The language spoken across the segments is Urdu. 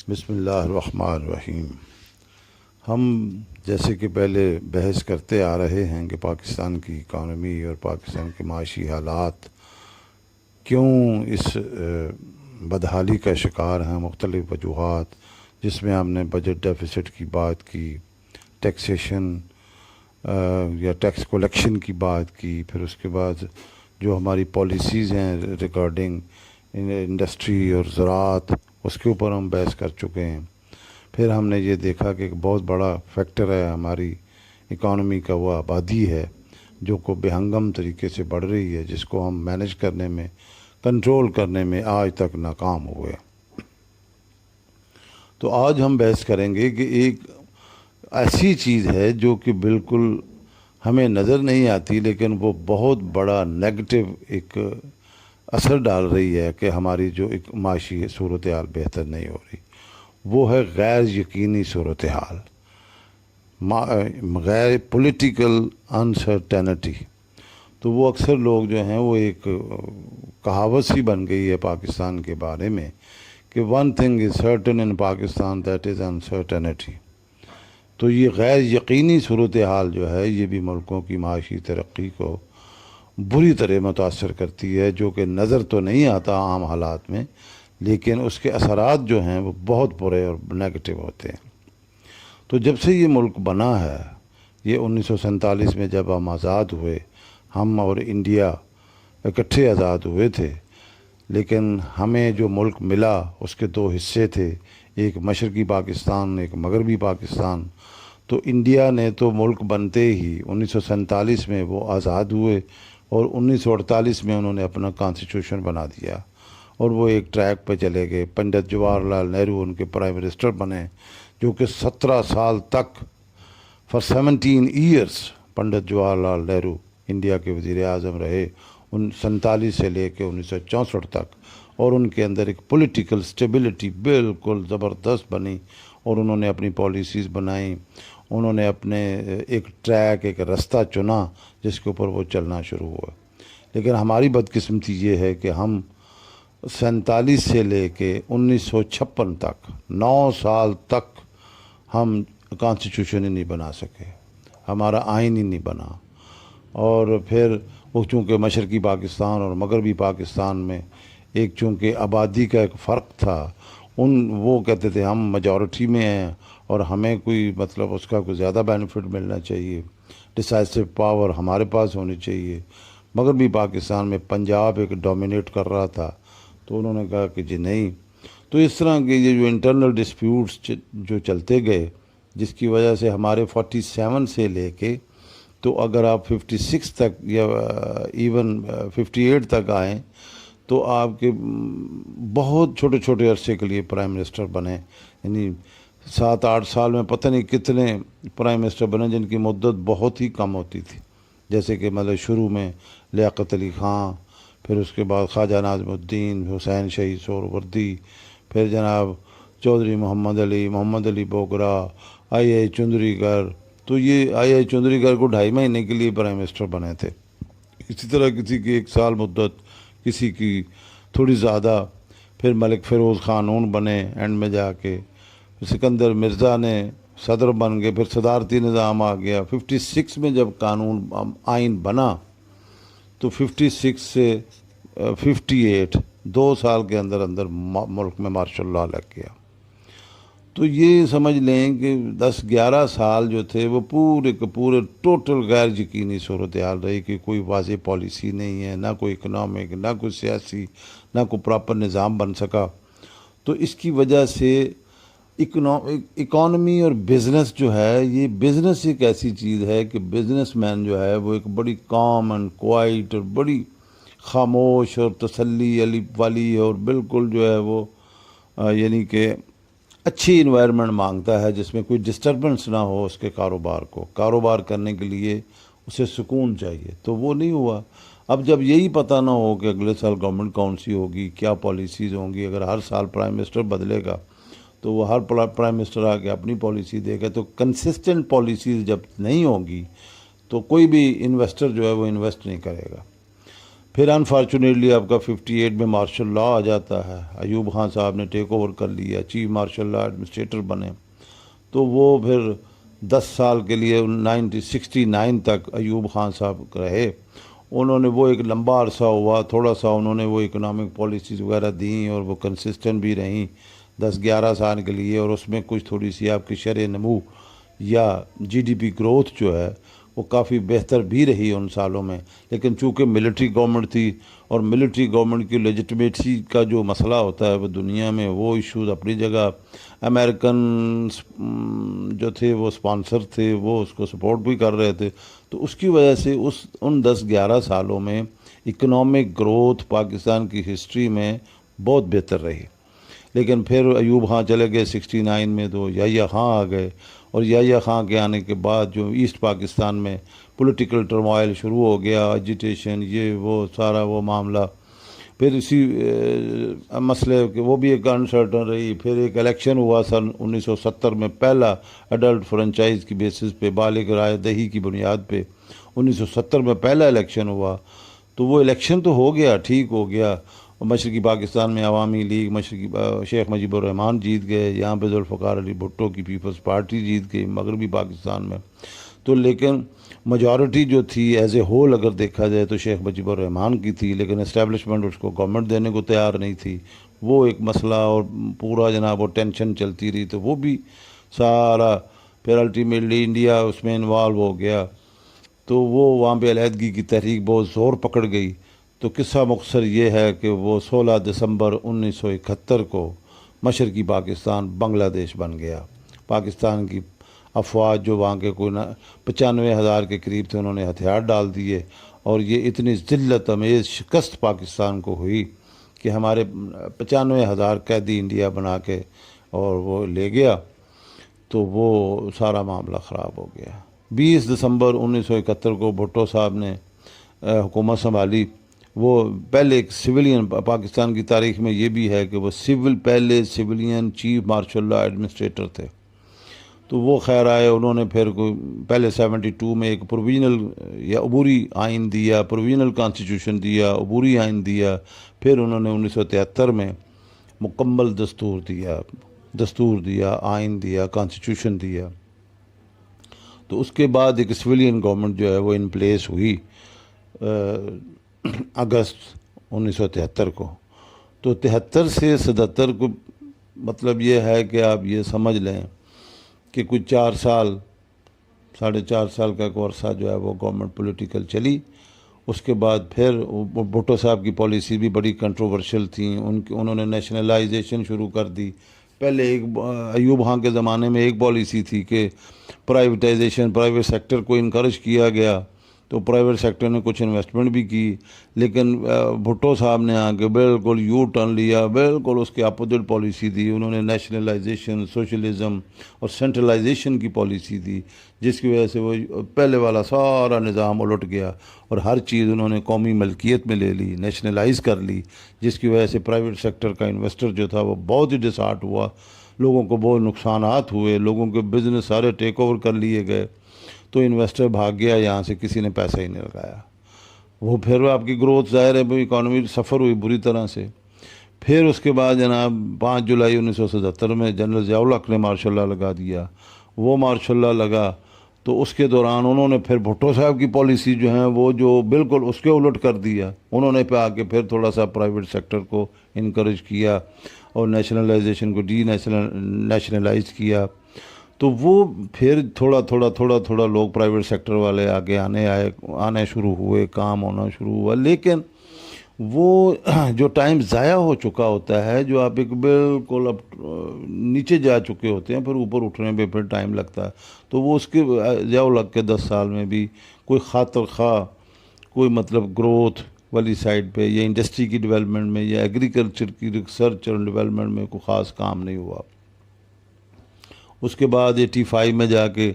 بسم اللہ الرحمن الرحیم۔ ہم جیسے کہ پہلے بحث کرتے آ رہے ہیں کہ پاکستان کی اکانومی اور پاکستان کے معاشی حالات کیوں اس بدحالی کا شکار ہیں، مختلف وجوہات، جس میں ہم نے بجٹ ڈیفیسٹ کی بات کی، ٹیکسیشن یا ٹیکس کولیکشن کی بات کی، پھر اس کے بعد جو ہماری پالیسیز ہیں ریگارڈنگ انڈسٹری اور زراعت، اس کے اوپر ہم بحث کر چکے ہیں۔ پھر ہم نے یہ دیکھا کہ ایک بہت بڑا فیکٹر ہے ہماری اکانومی کا، وہ آبادی ہے جو کو بے ہنگم طریقے سے بڑھ رہی ہے، جس کو ہم مینج کرنے میں، کنٹرول کرنے میں آج تک ناکام ہوئے۔ تو آج ہم بحث کریں گے کہ ایک ایسی چیز ہے جو کہ بالکل ہمیں نظر نہیں آتی، لیکن وہ بہت بڑا نیگیٹو ایک اثر ڈال رہی ہے کہ ہماری جو ایک معاشی صورتحال بہتر نہیں ہو رہی، وہ ہے غیر یقینی صورتحال، غیر پولیٹیکل انسرٹینٹی۔ تو وہ اکثر لوگ جو ہیں وہ ایک کہاوت سی بن گئی ہے پاکستان کے بارے میں کہ one thing is certain in Pakistan that is uncertainty. تو یہ غیر یقینی صورتحال جو ہے یہ بھی ملکوں کی معاشی ترقی کو بری طرح متاثر کرتی ہے، جو کہ نظر تو نہیں آتا عام حالات میں، لیکن اس کے اثرات جو ہیں وہ بہت برے اور نیگیٹو ہوتے ہیں۔ تو جب سے یہ ملک بنا ہے، یہ 1947 میں جب ہم آزاد ہوئے، ہم اور انڈیا اکٹھے آزاد ہوئے تھے، لیکن ہمیں جو ملک ملا اس کے دو حصے تھے، ایک مشرقی پاکستان، ایک مغربی پاکستان۔ تو انڈیا نے تو ملک بنتے ہی 1947 میں وہ آزاد ہوئے، اور 1948 میں انہوں نے اپنا کانسٹیٹیوشن بنا دیا، اور وہ ایک ٹریک پہ چلے گئے۔ پنڈت جواہر لال نہرو ان کے پرائم منسٹر بنے، جو کہ 17 سال تک، for 17 years Pandit Jawahar Lal Nehru India کے وزیر اعظم رہے، 47 سے لے کے 1964 تک، اور ان کے اندر ایک پولیٹیکل سٹیبلٹی بالکل زبردست بنی، اور انہوں نے اپنی پالیسیز بنائیں، انہوں نے اپنے ایک ٹریک، ایک رستہ چنا جس کے اوپر وہ چلنا شروع ہوا۔ لیکن ہماری بدقسمتی یہ ہے کہ ہم 47 سے لے کے 1956 تک 9 سال تک ہم کانسٹیٹیوشن ہی نہیں بنا سکے، ہمارا آئین ہی نہیں بنا۔ اور پھر وہ چونکہ مشرقی پاکستان اور مغربی پاکستان میں ایک چونکہ آبادی کا ایک فرق تھا، وہ کہتے تھے ہم میجورٹی میں ہیں اور ہمیں کوئی مطلب اس کا کوئی زیادہ بینیفٹ ملنا چاہیے، ڈیسائسو پاور ہمارے پاس ہونی چاہیے۔ مغربی پاکستان میں پنجاب ایک ڈومینیٹ کر رہا تھا، تو انہوں نے کہا کہ جی نہیں۔ تو اس طرح کے یہ جو انٹرنل ڈسپیوٹس جو چلتے گئے، جس کی وجہ سے ہمارے 47 سے لے کے، تو اگر آپ 56 تک یا ایون 58 تک آئیں تو آپ کے بہت چھوٹے چھوٹے عرصے کے لیے پرائم منسٹر بنے، یعنی 7-8 سال میں پتہ نہیں کتنے پرائم منسٹر بنے جن کی مدت بہت ہی کم ہوتی تھی، جیسے کہ مطلب شروع میں لیاقت علی خان، پھر اس کے بعد خواجہ ناظم الدین، حسین شہید سہروردی، پھر جناب چودھری محمد علی بوگرا، آئی چندری گر۔ تو یہ آئی چندری گر کو 2.5 مہینے کے لیے پرائم منسٹر بنے تھے۔ اسی طرح کسی کی 1 سال مدت، کسی کی تھوڑی زیادہ۔ پھر ملک فیروز خان بنے اینڈ میں جا کے، سکندر مرزا نے صدر بن گئے، پھر صدارتی نظام آ گیا۔ 56 میں جب آئین بنا تو 56 سے 58 2 سال کے اندر اندر ملک میں مارشل لاء لگ گیا۔ تو یہ سمجھ لیں کہ 10-11 سال جو تھے وہ پورے ٹوٹل غیر یقینی صورتحال رہی، کہ کوئی واضح پالیسی نہیں ہے، نہ کوئی اکنامک، نہ کوئی سیاسی، نہ کوئی پراپر نظام بن سکا۔ تو اس کی وجہ سے اکانومی اور بزنس جو ہے، یہ بزنس ایک ایسی چیز ہے کہ بزنس مین جو ہے وہ ایک بڑی کام اینڈ کوائٹ اور بڑی خاموش اور تسلی والی، اور بالکل جو ہے وہ یعنی کہ اچھی انوائرمنٹ مانگتا ہے جس میں کوئی ڈسٹربنس نہ ہو اس کے کاروبار کرنے کے لیے اسے سکون چاہیے۔ تو وہ نہیں ہوا۔ اب جب یہی پتہ نہ ہو کہ اگلے سال گورنمنٹ کون سی ہوگی، کیا پالیسیز ہوں گی، اگر ہر سال پرائم منسٹر بدلے گا تو وہ ہر پرائم منسٹر آ کے اپنی پالیسی دے گا، تو کنسسٹنٹ پالیسیز جب نہیں ہوں گی تو کوئی بھی انویسٹر جو ہے وہ انویسٹ نہیں کرے گا۔ پھر انفارچونیٹلی آپ کا 58 میں مارشل لا آ جاتا ہے، ایوب خان صاحب نے ٹیک اوور کر لیا، چیف مارشل لا ایڈمنسٹریٹر بنے، تو وہ پھر 10 سال کے لیے 1969 تک ایوب خان صاحب رہے۔ انہوں نے وہ ایک لمبا عرصہ ہوا، تھوڑا سا انہوں نے وہ اکنامک پالیسیز وغیرہ دیں اور وہ کنسسٹنٹ بھی رہیں 10-11 سال کے لیے، اور اس میں کچھ تھوڑی سی آپ کی شرح نمو یا جی ڈی پی گروتھ جو ہے وہ کافی بہتر بھی رہی ان سالوں میں۔ لیکن چونکہ ملٹری گورنمنٹ تھی، اور ملٹری گورنمنٹ کی لیجٹمیسی کا جو مسئلہ ہوتا ہے وہ دنیا میں، وہ ایشوز اپنی جگہ، امریکن جو تھے وہ سپانسر تھے، وہ اس کو سپورٹ بھی کر رہے تھے، تو اس کی وجہ سے ان 10-11 سالوں میں اکنامک گروتھ پاکستان کی ہسٹری میں بہت بہتر رہی۔ لیکن پھر ایوب خان چلے گئے 69 میں، تو یحییٰ خان آ گئے، اور یحییٰ خان کے آنے کے بعد جو ایسٹ پاکستان میں پولیٹیکل ٹرموائل شروع ہو گیا، ایجیٹیشن، یہ وہ سارا وہ معاملہ، پھر اسی مسئلے کہ وہ بھی ایک انسرٹن رہی۔ پھر ایک الیکشن ہوا سن 1970 میں، پہلا ایڈلٹ فرنچائز کی بیسس پہ، بالغ رائے دہی کی بنیاد پہ 1970 میں پہلا الیکشن ہوا، تو وہ الیکشن تو ہو گیا، ٹھیک ہو گیا، مشرقی پاکستان میں عوامی لیگ مشرقی شیخ مجیب الرحمان جیت گئے، یہاں پہ ذوالفقار علی بھٹو کی پیپلز پارٹی جیت گئی مغربی پاکستان میں، تو لیکن میجورٹی جو تھی ایز اے ہول اگر دیکھا جائے تو شیخ مجیب الرحمان کی تھی، لیکن اسٹیبلشمنٹ اس کو گورنمنٹ دینے کو تیار نہیں تھی، وہ ایک مسئلہ اور پورا جناب وہ ٹینشن چلتی رہی، تو وہ بھی سارا پھر الٹیمیٹلی انڈیا اس میں انوالو ہو گیا، تو وہ وہاں پہ علیحدگی کی تحریک بہت زور پکڑ گئی۔ تو قصہ مختصر یہ ہے کہ وہ 16 دسمبر 1971 کو مشرقی پاکستان بنگلہ دیش بن گیا۔ پاکستان کی افواج جو وہاں کے کوئی 95,000 کے قریب تھے، انہوں نے ہتھیار ڈال دیے، اور یہ اتنی ذلت امیز شکست پاکستان کو ہوئی کہ ہمارے 95,000 قیدی انڈیا بنا کے اور وہ لے گیا، تو وہ سارا معاملہ خراب ہو گیا۔ 20 دسمبر 1971 کو بھٹو صاحب نے حکومت سنبھالی۔ وہ پہلے ایک سویلین، پاکستان کی تاریخ میں یہ بھی ہے کہ وہ پہلے civilian chief martial law administrator تھے، تو وہ خیر آئے، انہوں نے پھر پہلے 72 میں ایک پروویژنل یا عبوری آئین دیا، پروویژنل کانسٹیٹیوشن دیا، عبوری آئین دیا، پھر انہوں نے 1973 میں مکمل دستور دیا، آئین دیا، کانسٹیٹیوشن دیا۔ تو اس کے بعد ایک سویلین گورنمنٹ جو ہے وہ ان پلیس ہوئی اگست 1973 کو۔ تو 73 سے 77 کو مطلب یہ ہے کہ آپ یہ سمجھ لیں کہ کچھ 4 سال 4.5 سال کا عرصہ جو ہے وہ گورنمنٹ پولیٹیکل چلی۔ اس کے بعد پھر بھٹو صاحب کی پالیسی بھی بڑی کنٹروورشل تھیں، انہوں نے نیشنلائزیشن شروع کر دی۔ پہلے ایوب خان کے زمانے میں ایک پالیسی تھی کہ پرائیویٹائزیشن، پرائیویٹ سیکٹر کو انکریج کیا گیا، تو پرائیویٹ سیکٹر نے کچھ انویسٹمنٹ بھی کی، لیکن بھٹو صاحب نے آ کے بالکل یو ٹرن لیا، بالکل اس کے اپوزٹ پالیسی دی، انہوں نے نیشنلائزیشن، سوشلزم اور سینٹرلائزیشن کی پالیسی دی، جس کی وجہ سے وہ پہلے والا سارا نظام الٹ گیا، اور ہر چیز انہوں نے قومی ملکیت میں لے لی، نیشنلائز کر لی، جس کی وجہ سے پرائیویٹ سیکٹر کا انویسٹر جو تھا وہ بہت ہی ڈسہارٹ ہوا، لوگوں کو بہت نقصانات ہوئے، لوگوں کے بزنس سارے ٹیک اوور کر لیے گئے، تو انویسٹر بھاگ گیا یہاں سے، کسی نے پیسہ ہی نہیں لگایا۔ وہ پھر آپ کی گروتھ ظاہر ہے، اکانومی سفر ہوئی بری طرح سے۔ پھر اس کے بعد جناب 5 جولائی 1977 میں جنرل ضیاء الحق نے مارشل لا لگا دیا۔ وہ مارشل لا لگا تو اس کے دوران انہوں نے پھر بھٹو صاحب کی پالیسی جو ہیں وہ جو بالکل اس کے الٹ کر دیا، انہوں نے پہ آ کے پھر تھوڑا سا پرائیویٹ سیکٹر کو انکریج کیا اور نیشنلائزیشن کو نیشنلائز کیا، تو وہ پھر تھوڑا لوگ پرائیویٹ سیکٹر والے آگے آنے شروع ہوئے، کام ہونا شروع ہوا، لیکن وہ جو ٹائم ضائع ہو چکا ہوتا ہے، جو آپ ایک بالکل اب نیچے جا چکے ہوتے ہیں، پھر اوپر اٹھنے پہ پھر ٹائم لگتا ہے، تو وہ اس کے ضیاء الحق کے 10 سال میں بھی کوئی خاطر خواہ کوئی مطلب گروتھ والی سائڈ پہ یا انڈسٹری کی ڈیولپمنٹ میں یا ایگریکلچر کی ریسرچ اور ڈیولپمنٹ میں کوئی خاص کام نہیں ہوا۔ اس کے بعد 85 میں جا کے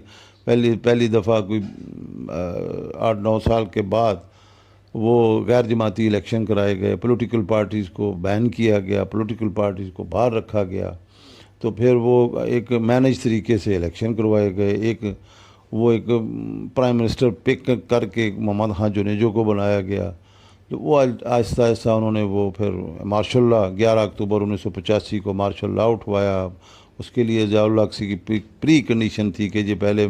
پہلی دفعہ کوئی 8-9 سال کے بعد وہ غیر جماعتی الیکشن کرائے گئے، پولیٹیکل پارٹیز کو بین کیا گیا، پولیٹیکل پارٹیز کو باہر رکھا گیا، تو پھر وہ ایک مینیج طریقے سے الیکشن کروائے گئے، ایک پرائم منسٹر پک کر کے محمد خان جنیجو کو بنایا گیا، وہ آہستہ آہستہ انہوں نے وہ پھر مارشل لا 11 اکتوبر 1985 کو مارشل لا اٹھوایا. اس کے لیے ضیاء الحق کی پری کنڈیشن تھی کہ یہ پہلے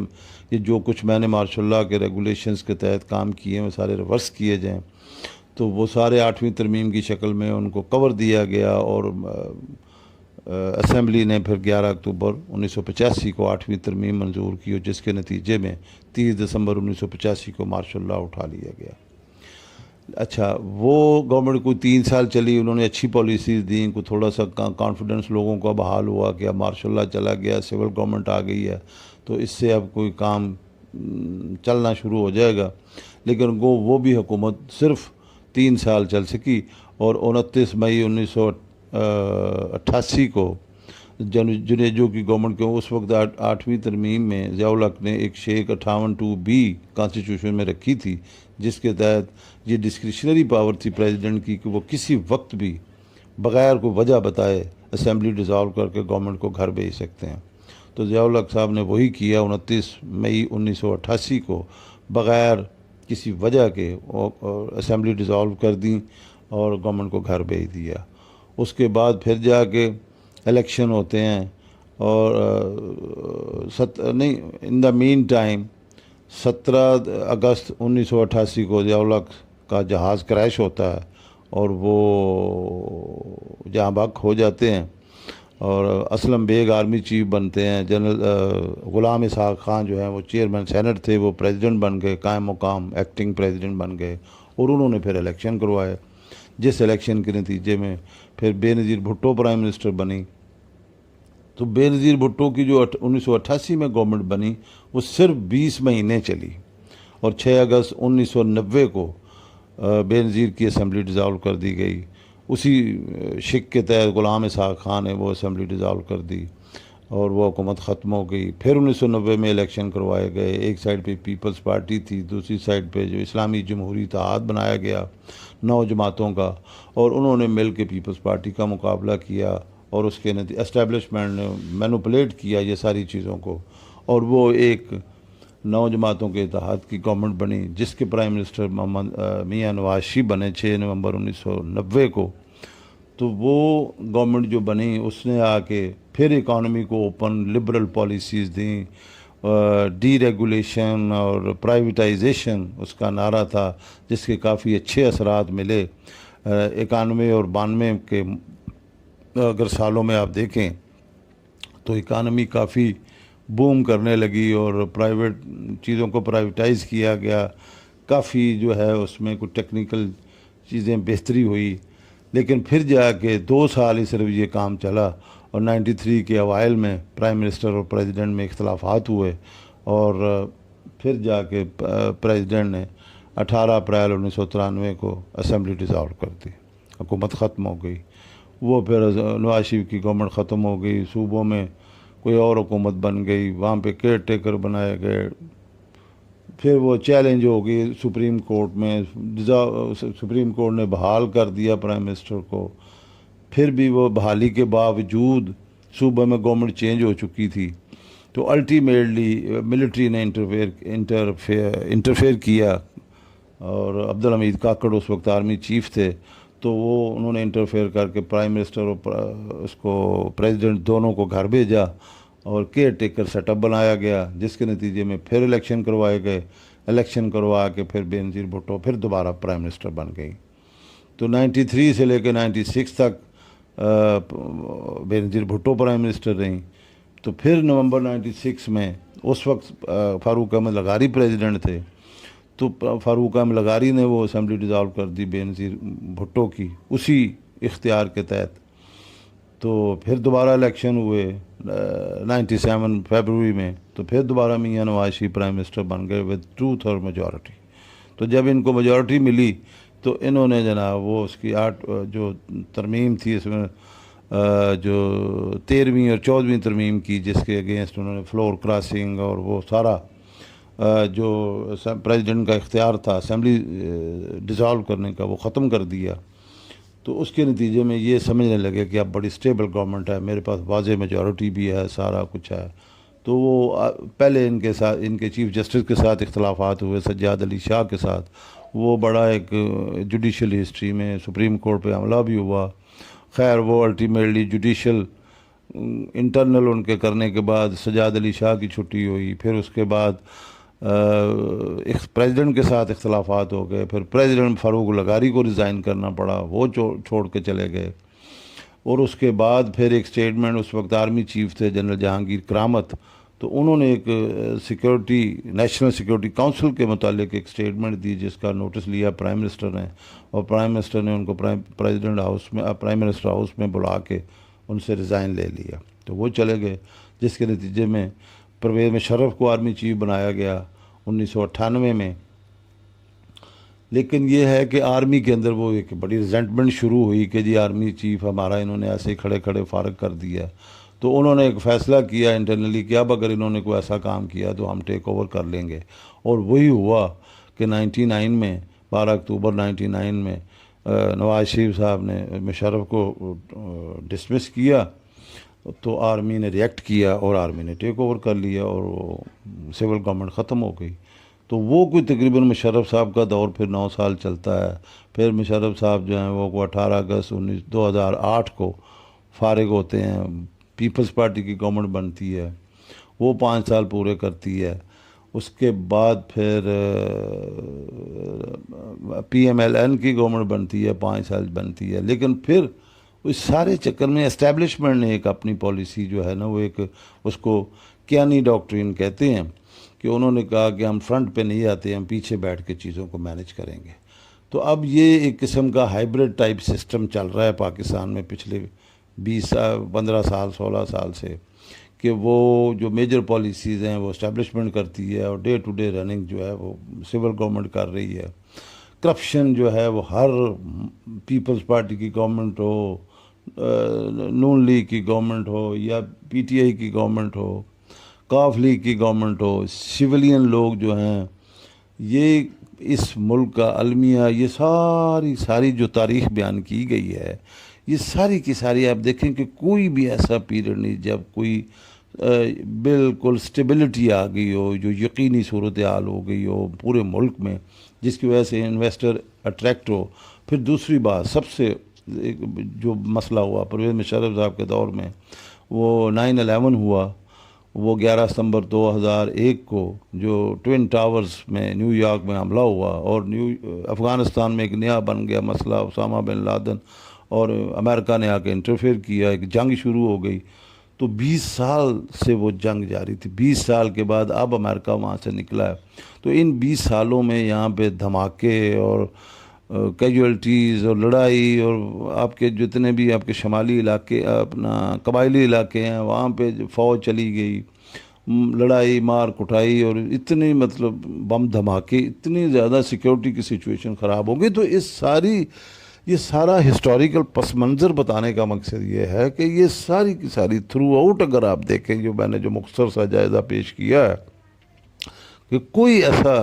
یہ جو کچھ میں نے مارشل لا کے ریگولیشنز کے تحت کام کیے ہیں وہ سارے ریورس کیے جائیں. تو وہ سارے 8ویں ترمیم کی شکل میں ان کو کور دیا گیا اور اسمبلی نے پھر 11 اکتوبر 1985 کو 8ویں ترمیم منظور کی اور جس کے نتیجے میں 30 دسمبر 1985 کو مارشل لا اٹھا لیا گیا. اچھا وہ گورنمنٹ کو 3 سال چلی, انہوں نے اچھی پالیسیز دیں, کو تھوڑا سا کانفیڈنس لوگوں کا بحال ہوا کہ اب مارشل لا چلا گیا, سول گورنمنٹ آ گئی ہے تو اس سے اب کوئی کام چلنا شروع ہو جائے گا. لیکن وہ بھی حکومت صرف 3 سال چل سکی اور 29 مئی 1988 کو جنیجو کی گورنمنٹ کے اس وقت 8ویں ترمیم میں ضیاء الحق نے ایک شیک 58(2)(b) کانسٹیٹیوشن میں رکھی تھی جس کے تحت یہ ڈسکریشنری پاور تھی پریزیڈنٹ کی کہ وہ کسی وقت بھی بغیر کوئی وجہ بتائے اسمبلی ڈیزالو کر کے گورنمنٹ کو گھر بھیج سکتے ہیں. تو ضیاء الحق صاحب نے وہی کیا 29 مئی 1988 کو بغیر کسی وجہ کے اسمبلی ڈیزالو کر دیں اور گورنمنٹ کو گھر بھیج دیا. اس کے بعد پھر جا کے الیکشن ہوتے ہیں اور ان دا مین ٹائم 17 اگست 1988 کو ضیاء الحق کا جہاز کریش ہوتا ہے اور وہ جہاں بحق ہو جاتے ہیں اور اسلم بیگ آرمی چیف بنتے ہیں. جنرل غلام اسحاق خان جو ہیں وہ چیئرمین سینٹ تھے, وہ پریزیڈنٹ بن گئے, قائم مقام ایکٹنگ پریزیڈنٹ بن گئے اور انہوں نے پھر الیکشن کروائے جس الیکشن کے نتیجے میں پھر بے نظیر بھٹو پرائم منسٹر بنی. تو بے نظیر بھٹو کی جو 1988 میں گورنمنٹ بنی وہ صرف 20 مہینے چلی اور 6 اگست 1990 کو بے نظیر کی اسمبلی ڈیزالو کر دی گئی. اسی شک کے تحت غلام اسحاق خان نے وہ اسمبلی ڈیزالو کر دی اور وہ حکومت ختم ہو گئی. پھر 1990 میں الیکشن کروائے گئے. ایک سائڈ پہ پیپلز پارٹی تھی, دوسری سائڈ پہ جو اسلامی جمہوری اتحاد بنایا گیا 9 جماعتوں کا, اور انہوں نے مل کے پیپلز پارٹی کا مقابلہ کیا اور اس کے اسٹیبلشمنٹ نے مینوپولیٹ کیا یہ ساری چیزوں کو اور وہ ایک 9 جماعتوں کے اتحاد کی گورنمنٹ بنی جس کے پرائم منسٹر میاں نواز شریف بنے 6 نومبر 1990 کو. تو وہ گورنمنٹ جو بنی اس نے آ کے پھر اکانومی کو اوپن لبرل پالیسیز دیں, ڈی ریگولیشن اور پرائیویٹائزیشن اس کا نعرہ تھا جس کے کافی اچھے اثرات ملے. 91 اور 92 کے اگر سالوں میں آپ دیکھیں تو اکانومی کافی بوم کرنے لگی اور پرائیویٹ چیزوں کو پرائیویٹائز کیا گیا, کافی جو ہے اس میں کچھ ٹیکنیکل چیزیں بہتری ہوئی. لیکن پھر جا کے 2 سال ہی صرف یہ کام چلا اور 93 کے اوائل میں پرائم منسٹر اور پریزیڈنٹ میں اختلافات ہوئے اور پھر جا کے پریزیڈنٹ نے 18 اپریل 1993 کو اسمبلی ڈیزالو کر دی, حکومت ختم ہو گئی. وہ پھر نواز شریف کی گورنمنٹ ختم ہو گئی, صوبوں میں کوئی اور حکومت بن گئی, وہاں پہ کیئر ٹیکر بنائے گئے. پھر وہ چیلنج ہو گئی سپریم کورٹ میں, سپریم کورٹ نے بحال کر دیا پرائم منسٹر کو. پھر بھی وہ بحالی کے باوجود صوبہ میں گورنمنٹ چینج ہو چکی تھی تو الٹیمیٹلی ملٹری نے انٹرفیئر کیا اور عبدالحمید کاکڑ اس وقت آرمی چیف تھے تو وہ انہوں نے انٹرفیئر کر کے پرائم منسٹر اور اس کو پریزیڈنٹ دونوں کو گھر بھیجا اور کیئر ٹیکر سیٹ اپ بنایا گیا جس کے نتیجے میں پھر الیکشن کروائے گئے. الیکشن کروا کے پھر بے نظیر بھٹو پھر دوبارہ پرائم منسٹر بن گئی. تو 93 سے لے کے 96 تک بے نظیر بھٹو پرائم منسٹر رہیں. تو پھر نومبر 96 میں اس وقت فاروق احمد لغاری پریزیڈنٹ تھے تو فاروق احمد لغاری نے وہ اسمبلی ڈیزالو کر دی بے نظیر بھٹو کی اسی اختیار کے تحت. تو پھر دوبارہ الیکشن ہوئے 97 فیبروری میں تو پھر دوبارہ میاں نواز شریف پرائم منسٹر بن گئے ود 2/3 میجورٹی. تو جب ان کو میجورٹی ملی تو انہوں نے جناب وہ اس کی 8 جو ترمیم تھی اس میں جو 13ویں اور 14ویں ترمیم کی جس کے اگینسٹ انہوں نے فلور کراسنگ اور وہ سارا جو پریزیڈنٹ کا اختیار تھا اسمبلی ڈیزالو کرنے کا وہ ختم کر دیا. تو اس کے نتیجے میں یہ سمجھنے لگے کہ اب بڑی سٹیبل گورنمنٹ ہے, میرے پاس واضح میجورٹی بھی ہے, سارا کچھ ہے, تو وہ پہلے ان کے ساتھ، ان کے چیف جسٹس کے ساتھ اختلافات ہوئے، سجاد علی شاہ کے ساتھ، وہ بڑا ایک جوڈیشل ہسٹری میں سپریم کورٹ پہ حملہ بھی ہوا. خیر وہ الٹیمیٹلی جوڈیشل انٹرنل ان کے کرنے کے بعد سجاد علی شاہ کی چھٹی ہوئی. پھر اس کے بعد پریزیڈنٹ کے ساتھ اختلافات ہو گئے. پھر پریزیڈنٹ فاروق لغاری کو ریزائن کرنا پڑا، وہ چھوڑ کے چلے گئے. اور اس کے بعد پھر ایک سٹیٹمنٹ، اس وقت آرمی چیف تھے جنرل جہانگیر کرامت، تو انہوں نے ایک سیکورٹی، نیشنل سیکورٹی کونسل کے متعلق ایک سٹیٹمنٹ دی، جس کا نوٹس لیا پرائم منسٹر نے، اور پرائم منسٹر نے ان کو پرائم منسٹر ہاؤس میں بلا کے ان سے ریزائن لے لیا. تو وہ چلے گئے، جس کے نتیجے میں پرویز مشرف کو آرمی چیف بنایا گیا 1998 میں. لیکن یہ ہے کہ آرمی کے اندر وہ ایک بڑی ریزنٹمنٹ شروع ہوئی کہ جی آرمی چیف ہمارا انہوں نے ایسے کھڑے کھڑے فارغ کر دیا. تو انہوں نے ایک فیصلہ کیا انٹرنلی کہ اب اگر انہوں نے کوئی ایسا کام کیا تو ہم ٹیک اوور کر لیں گے. اور وہی ہوا کہ 99 میں 12 اکتوبر 99 میں نواز شریف صاحب نے مشرف کو ڈسمس کیا، تو آرمی نے ریئیکٹ کیا اور آرمی نے ٹیک اوور کر لیا، اور وہ سول گورنمنٹ ختم ہو گئی. تو وہ کوئی تقریباً مشرف صاحب کا دور پھر 9 سال چلتا ہے. پھر مشرف صاحب جو ہیں وہ 18 اگست 2008 کو فارغ ہوتے ہیں. پیپلز پارٹی کی گورنمنٹ بنتی ہے، وہ 5 سال پورے کرتی ہے. اس کے بعد پھر PMLN کی گورنمنٹ بنتی ہے، 5 سال بنتی ہے. لیکن پھر اس سارے چکر میں اسٹیبلشمنٹ نے ایک اپنی پالیسی جو ہے نا، وہ ایک اس کو کیانی ڈاکٹرین کہتے ہیں، کہ انہوں نے کہا کہ ہم فرنٹ پہ نہیں آتے، ہم پیچھے بیٹھ کے چیزوں کو مینج کریں گے. تو اب یہ ایک قسم کا ہائبرڈ ٹائپ سسٹم چل رہا ہے پاکستان میں پچھلے 15 سال 16 سال سے، کہ وہ جو میجر پالیسیز ہیں وہ اسٹیبلشمنٹ کرتی ہے، اور ڈے ٹو ڈے رننگ جو ہے وہ سول گورنمنٹ کر رہی ہے. کرپشن جو ہے وہ ہر پیپلز پارٹی کی گورنمنٹ ہو، نون لیگ کی گورنمنٹ ہو، یا PTI کی گورنمنٹ ہو، کاف لیگ کی گورنمنٹ ہو، سویلین لوگ جو ہیں، یہ اس ملک کا المیہ، یہ ساری جو تاریخ بیان کی گئی ہے، یہ ساری کی ساری آپ دیکھیں کہ کوئی بھی ایسا پیریڈ نہیں جب کوئی بالکل سٹیبلٹی آ گئی ہو، جو یقینی صورتحال ہو گئی ہو پورے ملک میں، جس کی وجہ سے انویسٹر اٹریکٹ ہو. پھر دوسری بات، سب سے جو مسئلہ ہوا پرویز مشرف صاحب کے دور میں، وہ 9/11 ہوا، وہ 11 ستمبر 2001 کو جو ٹوئن ٹاورز میں نیو یارک میں حملہ ہوا، اور افغانستان میں ایک نیا بن گیا مسئلہ اسامہ بن لادن، اور امریکہ نے آ کے انٹرفیئر کیا، ایک جنگ شروع ہو گئی. تو 20 سال سے وہ جنگ جاری تھی. 20 سال کے بعد اب امریکہ وہاں سے نکلا ہے. تو ان 20 سالوں میں یہاں پہ دھماکے اور کیجویلٹیز اور لڑائی، اور آپ کے جتنے بھی آپ کے شمالی علاقے، اپنا قبائلی علاقے ہیں، وہاں پہ فوج چلی گئی، لڑائی مار کٹائی، اور اتنی مطلب بم دھماکے، اتنی زیادہ سیکیورٹی کی سچویشن خراب ہو گئی. تو یہ سارا ہسٹوریکل پس منظر بتانے کا مقصد یہ ہے کہ یہ ساری کی ساری تھرو آؤٹ اگر آپ دیکھیں، جو میں نے جو مختصر سا جائزہ پیش کیا ہے، کہ کوئی ایسا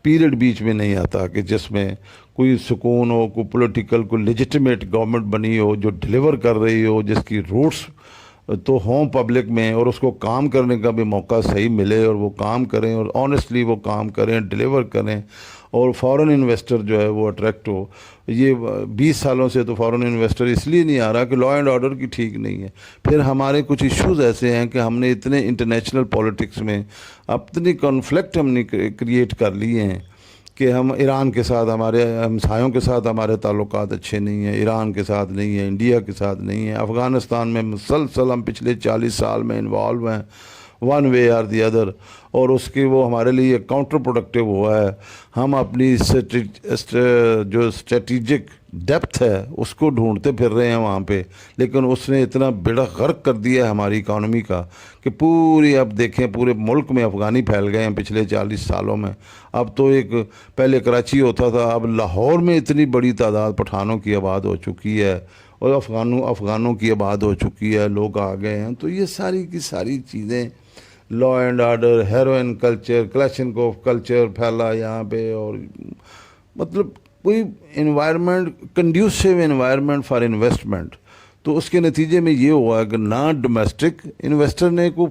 پیریڈ بیچ میں نہیں آتا کہ جس میں کوئی سکون ہو، کوئی پولیٹیکل، کوئی لیجٹیمیٹ گورنمنٹ بنی ہو جو ڈیلیور کر رہی ہو، جس کی روٹس تو ہوں پبلک میں، اور اس کو کام کرنے کا بھی موقع صحیح ملے، اور وہ کام کریں، اور آنیسٹلی وہ کام کریں، ڈیلیور کریں، اور فورن انویسٹر جو ہے وہ اٹریکٹ ہو. یہ 20 سالوں سے تو فورن انویسٹر اس لیے نہیں آ رہا کہ لا اینڈ آرڈر کی ٹھیک نہیں ہے. پھر ہمارے کچھ ایشوز ایسے ہیں کہ ہم نے اتنے انٹرنیشنل پولیٹکس میں اپنی کانفلکٹ ہم نے کریٹ کر لیے ہیں کہ ہم ایران کے ساتھ، ہمارے ہمسایوں کے ساتھ ہمارے تعلقات اچھے نہیں ہیں، ایران کے ساتھ نہیں ہیں، انڈیا کے ساتھ نہیں ہیں، افغانستان میں مسلسل ہم پچھلے 40 سال میں انوالو ہیں ون وے اور دی ادر، اور اس کی وہ ہمارے لیے کاؤنٹر پروڈکٹیو ہوا ہے. ہم اپنی جو اسٹریٹجک ڈیپتھ ہے اس کو ڈھونڈتے پھر رہے ہیں وہاں پہ، لیکن اس نے اتنا بیڑا غرق کر دیا ہے ہماری اکانومی کا کہ پوری، اب دیکھیں پورے ملک میں افغانی پھیل گئے ہیں پچھلے 40 سالوں میں. اب تو ایک پہلے کراچی ہوتا تھا، اب لاہور میں اتنی بڑی تعداد پٹھانوں کی آباد ہو چکی ہے، اور افغانوں کی آباد ہو چکی ہے، لوگ آ گئے ہیں. تو یہ ساری کی ساری چیزیں، law and order, heroin culture, Kalashnikov culture پھیلا یہاں پہ، اور مطلب کوئی environment, conducive environment for investment. تو اس کے نتیجے میں یہ ہوا کہ نہ ڈومیسٹک انویسٹر نے کوئی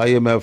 IMF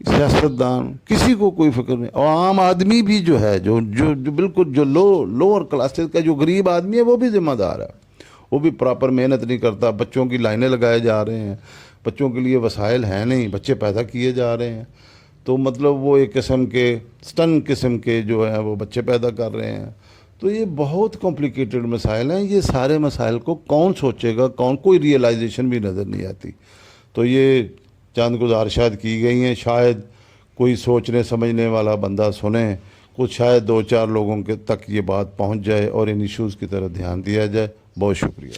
سیاستدان کسی کو کوئی فکر نہیں، اور عام آدمی بھی جو ہے جو بالکل جو لوور کلاسز کا جو غریب آدمی ہے وہ بھی ذمہ دار ہے، وہ بھی پراپر محنت نہیں کرتا، بچوں کی لائنیں لگائے جا رہے ہیں، بچوں کے لیے وسائل ہیں نہیں، بچے پیدا کیے جا رہے ہیں، تو مطلب وہ ایک قسم کے سٹن قسم کے جو ہیں وہ بچے پیدا کر رہے ہیں. تو یہ بہت کمپلیکیٹڈ مسائل ہیں، یہ سارے مسائل کو کون سوچے گا، کوئی ریئلائزیشن بھی نظر نہیں آتی. تو یہ چند گزارشات کی گئی ہیں، شاید کوئی سوچنے سمجھنے والا بندہ سنے، کچھ شاید 2-4 لوگوں کے تک یہ بات پہنچ جائے اور ان ایشوز کی طرف دھیان دیا جائے. بہت شکریہ.